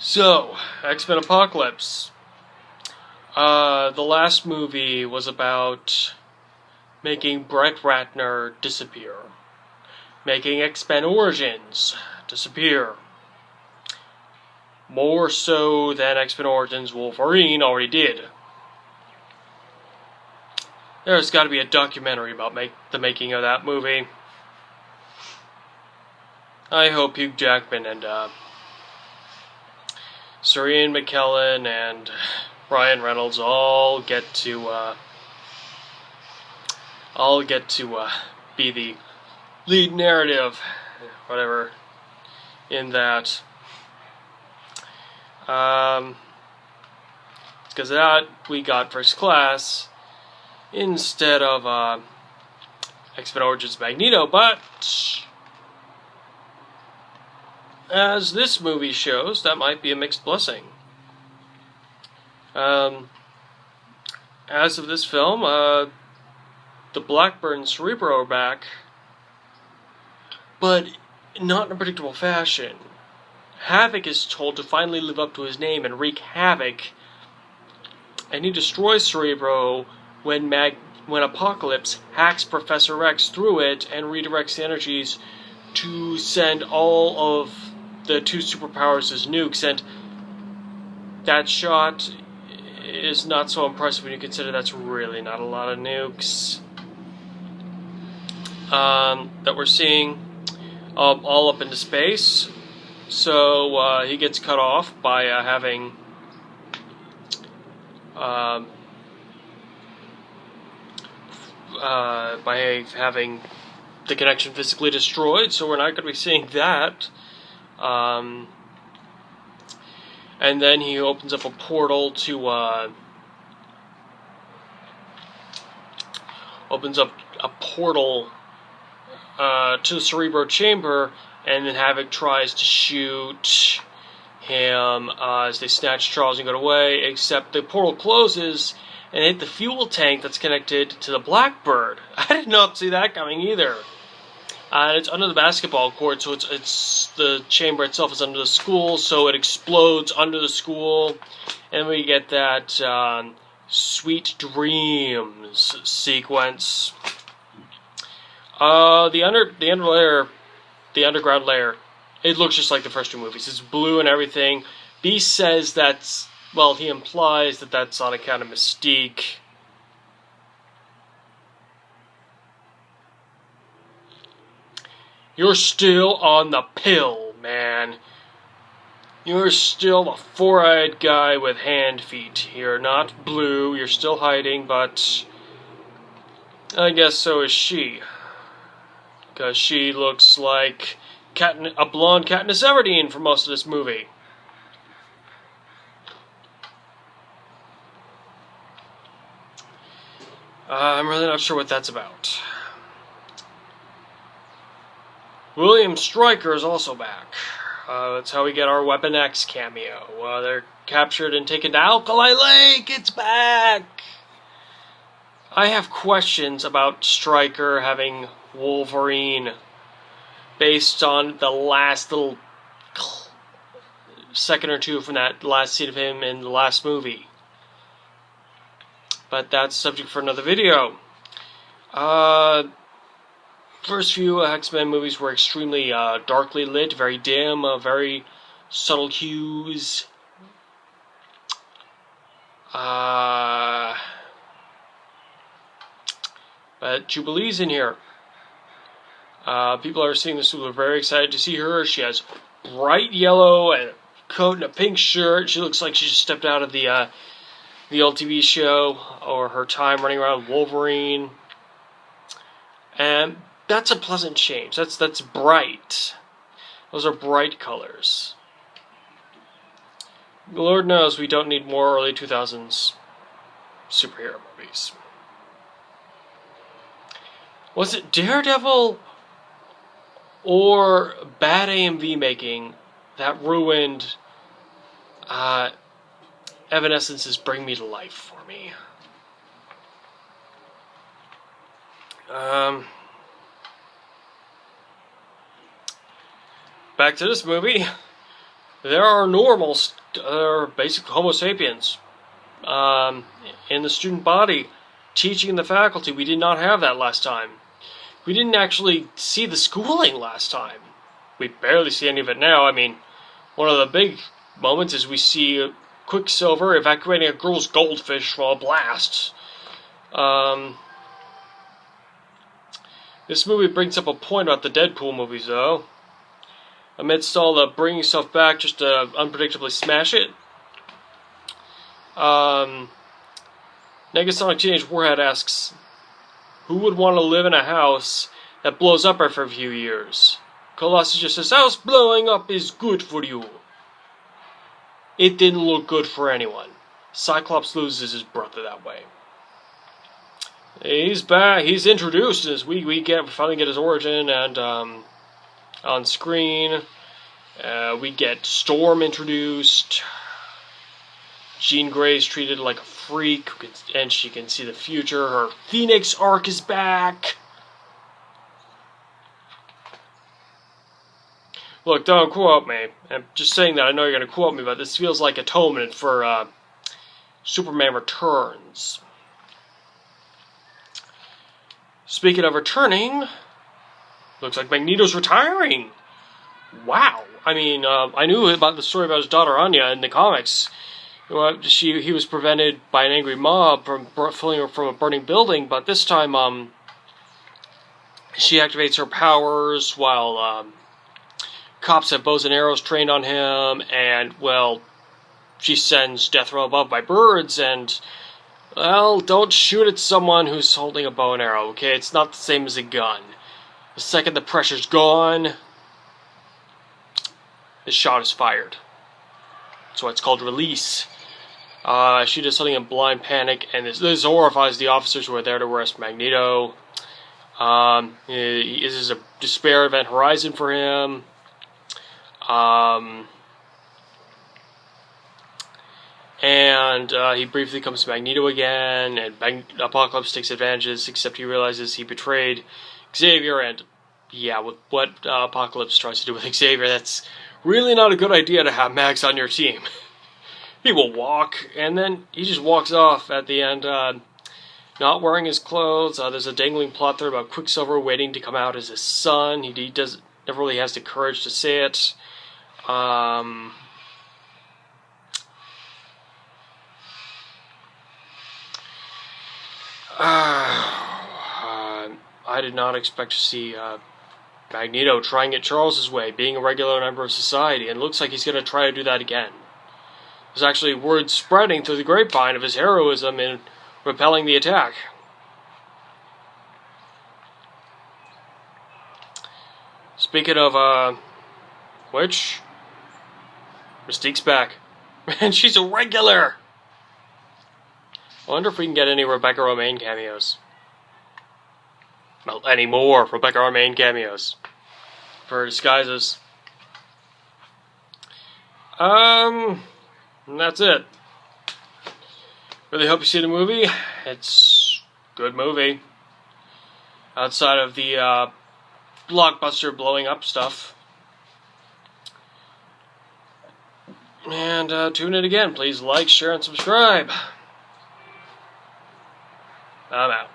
So, X-Men Apocalypse. The last movie was about making Brett Ratner disappear. Making X-Men Origins disappear. More so than X-Men Origins Wolverine already did. There's got to be a documentary about the making of that movie. I hope Hugh Jackman and Sir Ian McKellen and Ryan Reynolds all get to be the lead narrative, whatever, in that. Because of that, we got First Class instead of X-Men Origins Magneto, but as this movie shows, that might be a mixed blessing. As of this film, the Blackbird and Cerebro are back, but not in a predictable fashion. Havoc is told to finally live up to his name and wreak havoc, and he destroys Cerebro when Apocalypse hacks Professor X through it and redirects the energies to send all of the two superpowers as nukes, and that shot is not so impressive when you consider that's really not a lot of nukes that we're seeing all up into space. So he gets cut off by having the connection physically destroyed, so we're not going to be seeing that. And then he opens up a portal to to the Cerebro chamber, and then Havoc tries to shoot him as they snatch Charles and get away, except the portal closes and hit the fuel tank that's connected to the Blackbird. I did not see that coming either. And it's under the basketball court, so it's the chamber itself is under the school, so it explodes under the school, and we get that Sweet Dreams sequence. The underground layer, it looks just like the first two movies. It's blue and everything. Beast says he implies that that's on account of Mystique. You're still on the pill, man. You're still a four-eyed guy with hand feet. You're not blue, you're still hiding, but I guess so is she. Because she looks like a blonde Katniss Everdeen for most of this movie. I'm really not sure what that's about. William Stryker is also back. That's how we get our Weapon X cameo. They're captured and taken to Alkali Lake. It's back! I have questions about Stryker having Wolverine based on the last little second or two from that last scene of him in the last movie. But that's subject for another video. First few X-Men movies were extremely darkly lit, very dim, very subtle hues. But Jubilee's in here. People are seeing this who are very excited to see her. She has bright yellow and a coat and a pink shirt. She looks like she just stepped out of the old TV show, or her time running around Wolverine. And that's a pleasant change. That's bright. Those are bright colors. Lord knows we don't need more early 2000s superhero movies. Was it Daredevil or bad AMV making that ruined Evanescence's Bring Me to Life for me? Back to this movie. there are normals, basically Homo sapiens, in the student body, teaching the faculty. We did not have that last time. We didn't actually see the schooling last time. We barely see any of it now. I mean, one of the big moments is we see Quicksilver evacuating a girl's goldfish from a blast. This movie brings up a point about the Deadpool movies, though. Amidst all the bringing stuff back just to unpredictably smash it. Negasonic Teenage Warhead asks, who would want to live in a house that blows up after a few years? Colossus just says, house blowing up is good for you. It didn't look good for anyone. Cyclops loses his brother that way. He's back. He's introduced as we finally get his origin, and on screen we get Storm introduced. Jean Grey's treated like a freak, and she can see the future. Her Phoenix arc is back. Look, don't quote me. I'm just saying that I know you're going to quote me, but this feels like atonement for Superman Returns. Speaking of returning, looks like Magneto's retiring. Wow. I mean, I knew about the story about his daughter Anya in the comics. He was prevented by an angry mob from fleeing her from a burning building, but this time, she activates her powers while cops have bows and arrows trained on him, and, well, she sends death from above by birds, and, well, don't shoot at someone who's holding a bow and arrow, okay? It's not the same as a gun. The second the pressure's gone, the shot is fired. That's why it's called release. She does something in blind panic, and this horrifies the officers who are there to arrest Magneto. This is a despair event horizon for him. And he briefly comes to Magneto again, and Apocalypse takes advantages, except he realizes he betrayed Xavier, and yeah, with what Apocalypse tries to do with Xavier, that's really not a good idea to have Max on your team. He will walk, and then he just walks off at the end, not wearing his clothes. There's a dangling plot there about Quicksilver waiting to come out as his son. He never really has the courage to say it. I did not expect to see Magneto trying it Charles's way, being a regular member of society, and it looks like he's going to try to do that again. There's actually word spreading through the grapevine of his heroism in repelling the attack. Speaking of, which, Mystique's back. And she's a regular! I wonder if we can get any Rebecca Romijn cameos. Well, any more Rebecca Romijn cameos for her disguises. And that's it. Really hope you see the movie. It's a good movie. Outside of the blockbuster blowing up stuff. And tune in again. Please like, share, and subscribe. I'm out.